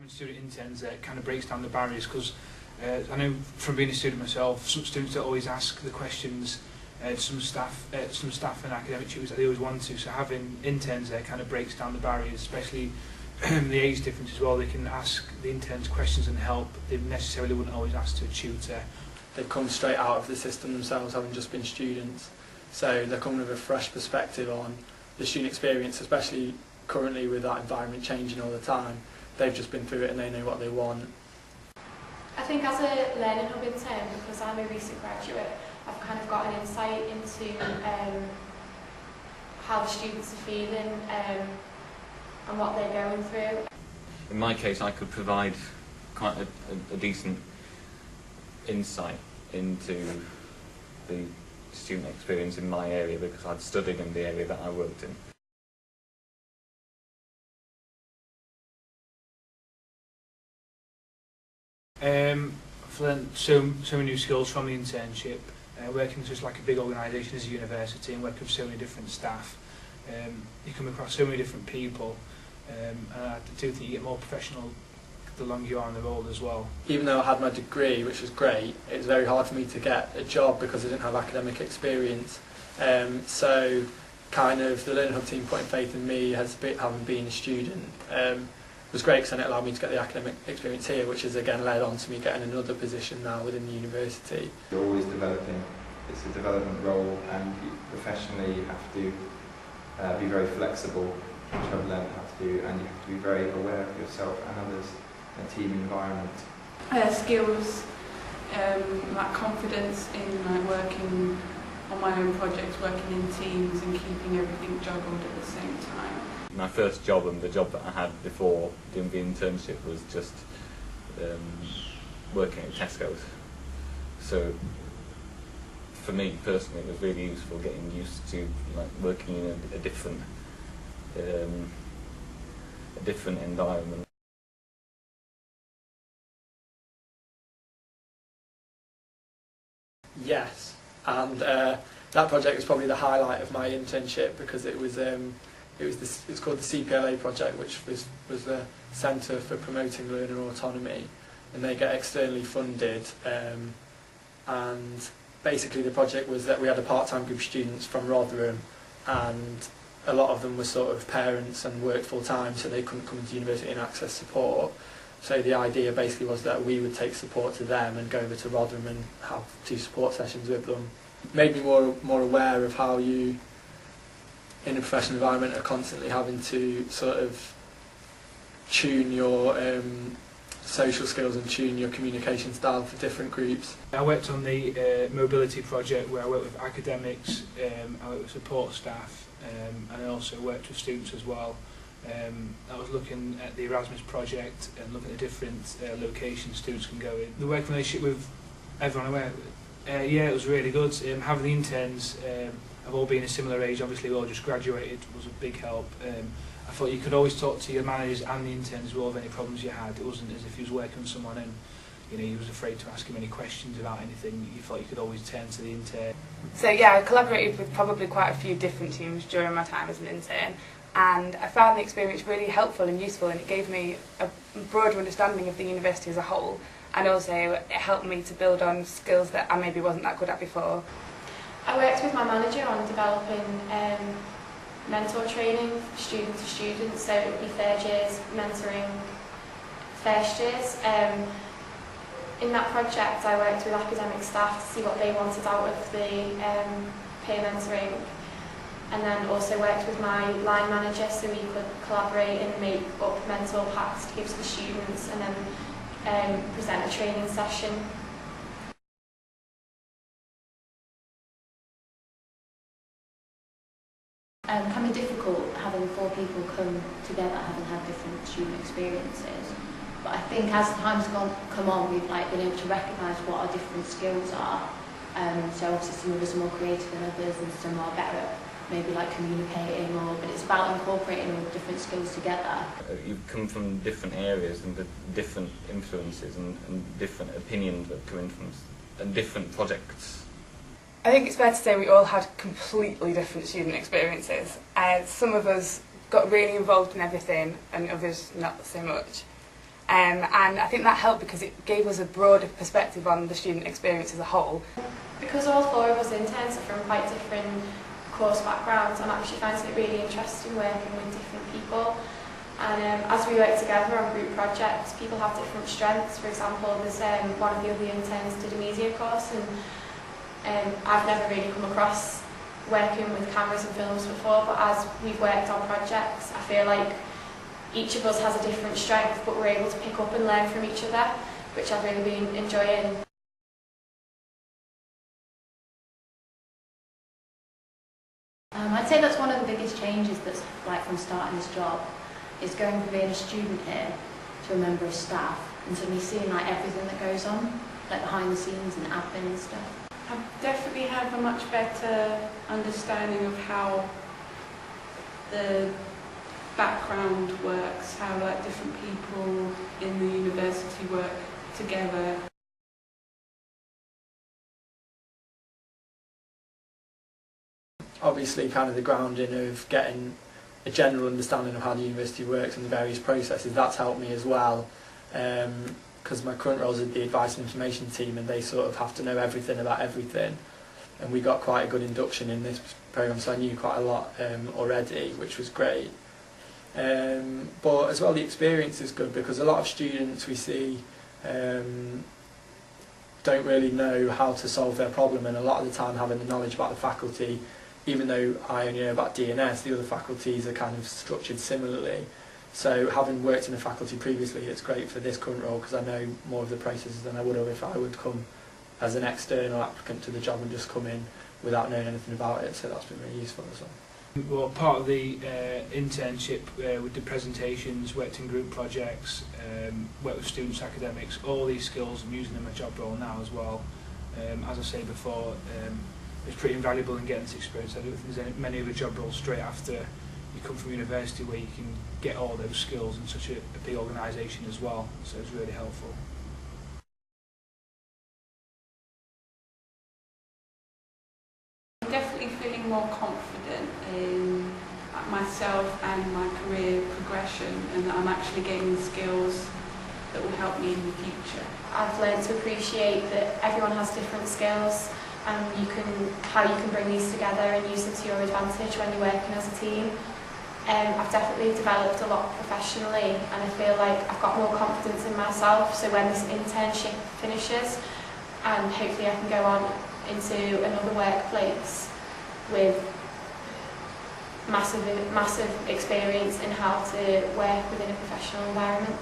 having student interns kind of breaks down the barriers, because I know from being a student myself, some students don't always ask the questions some staff and academic tutors that they always want to. So having interns there kind of breaks down the barriers, especially the age difference as well. They can ask the interns questions and help they necessarily wouldn't always ask to a tutor. They've come straight out of the system themselves, having just been students, so they're coming with a fresh perspective on the student experience, especially currently with that environment changing all the time. They've just been through it and they know what they want. I think as a learning hub intern, because I'm a recent graduate, I've kind of got an insight into how the students are feeling and what they're going through. In my case, I could provide quite a decent insight into the student experience in my area, because I'd studied in the area that I worked in. I've learned so many new skills from the internship. Working in just like a big organisation as a university and working with so many different staff, you come across so many different people, and I do think you get more professional the longer you are in the role as well. Even though I had my degree, which was great, it was very hard for me to get a job because I didn't have academic experience. So kind of the Learning Hub team putting faith in me as having been a student was great, because then it allowed me to get the academic experience here, which has again led on to me getting another position now within the university. You're always developing. It's a development role, and you professionally have to be very flexible, which I've learned how to do, and you have to be very aware of yourself and others in a team environment. Skills, like confidence in like working on my own projects, working in teams and keeping everything juggled at the same time. My first job, and the job that I had before doing the internship, was just working at Tesco's. So for me personally, it was really useful getting used to like working in a different environment. Yes, and that project was probably the highlight of my internship, because it was it's called the CPLA project, which was the Centre for Promoting Learner Autonomy, and they get externally funded. And basically the project was that we had a part-time group of students from Rotherham, and a lot of them were sort of parents and worked full-time, so they couldn't come into university and access support. So the idea basically was that we would take support to them and go over to Rotherham and have 2 support sessions with them. It made me more aware of how you, in a professional environment, are constantly having to sort of tune your social skills and tune your communication style for different groups. I worked on the mobility project, where I worked with academics, I worked with support staff, and I also worked with students as well. I was looking at the Erasmus project and looking at the different locations students can go in. The working relationship with everyone I worked with, yeah, it was really good. Having the interns have all been a similar age, obviously we all just graduated, was a big help. I thought you could always talk to your managers and the interns as well of any problems you had. It wasn't as if you was working with someone and you was afraid to ask him any questions about anything. You thought you could always turn to the intern. So yeah, I collaborated with probably quite a few different teams during my time as an intern, and I found the experience really helpful and useful, and it gave me a broader understanding of the university as a whole, and also it helped me to build on skills that I maybe wasn't that good at before. I worked with my manager on developing mentor training student to student, so it would be third years mentoring first years. In that project I worked with academic staff to see what they wanted out of the peer mentoring, and then also worked with my line manager so we could collaborate and make up mentor packs to give to the students, and then present a training session. It can be difficult having 4 people come together having had different student experiences, but I think as time's come on, we've been able to recognise what our different skills are. So obviously some of us are more creative than others, and some are better at maybe communicating, but it's about incorporating all different skills together. You've come from different areas and different influences and different opinions that come in from and different projects. I think it's fair to say we all had completely different student experiences. Some of us got really involved in everything and others not so much. And I think that helped because it gave us a broader perspective on the student experience as a whole. Because all four of us interns are from quite different course backgrounds, I'm actually finding it really interesting working with different people. And as we work together on group projects, people have different strengths. For example, there's one of the other interns did a media course, and I've never really come across working with cameras and films before, but as we've worked on projects, I feel like each of us has a different strength, but we're able to pick up and learn from each other, which I've really been enjoying. I'd say that's one of the biggest changes that's like from starting this job, is going from being a student here to a member of staff and suddenly seeing like everything that goes on, like behind the scenes and admin and stuff. I definitely have a much better understanding of how the background works, how like different people in the university work together. Obviously kind of the grounding of getting a general understanding of how the university works and the various processes, that's helped me as well, because my current role is at the advice and information team, and they sort of have to know everything about everything, and we got quite a good induction in this programme, so I knew quite a lot already, which was great. But as well, the experience is good because a lot of students we see don't really know how to solve their problem, and a lot of the time having the knowledge about the faculty, even though I only know about DNS, the other faculties are kind of structured similarly. So having worked in a faculty previously, it's great for this current role because I know more of the processes than I would have if I would come as an external applicant to the job and just come in without knowing anything about it. So that's been really useful as well. Well, part of the internship, we did presentations, worked in group projects, worked with students, academics, all these skills I'm using in my job role now as well. As I say before, it's pretty invaluable in getting this experience. I don't think there's many other job roles straight after you come from university where you can get all those skills in such a big organisation as well, so it's really helpful. I'm definitely feeling more confident in myself and my career progression, and that I'm actually gaining skills that will help me in the future. I've learned to appreciate that everyone has different skills, and how you can bring these together and use them to your advantage when you're working as a team. I've definitely developed a lot professionally, and I feel like I've got more confidence in myself, so when this internship finishes, and hopefully I can go on into another workplace with massive experience in how to work within a professional environment.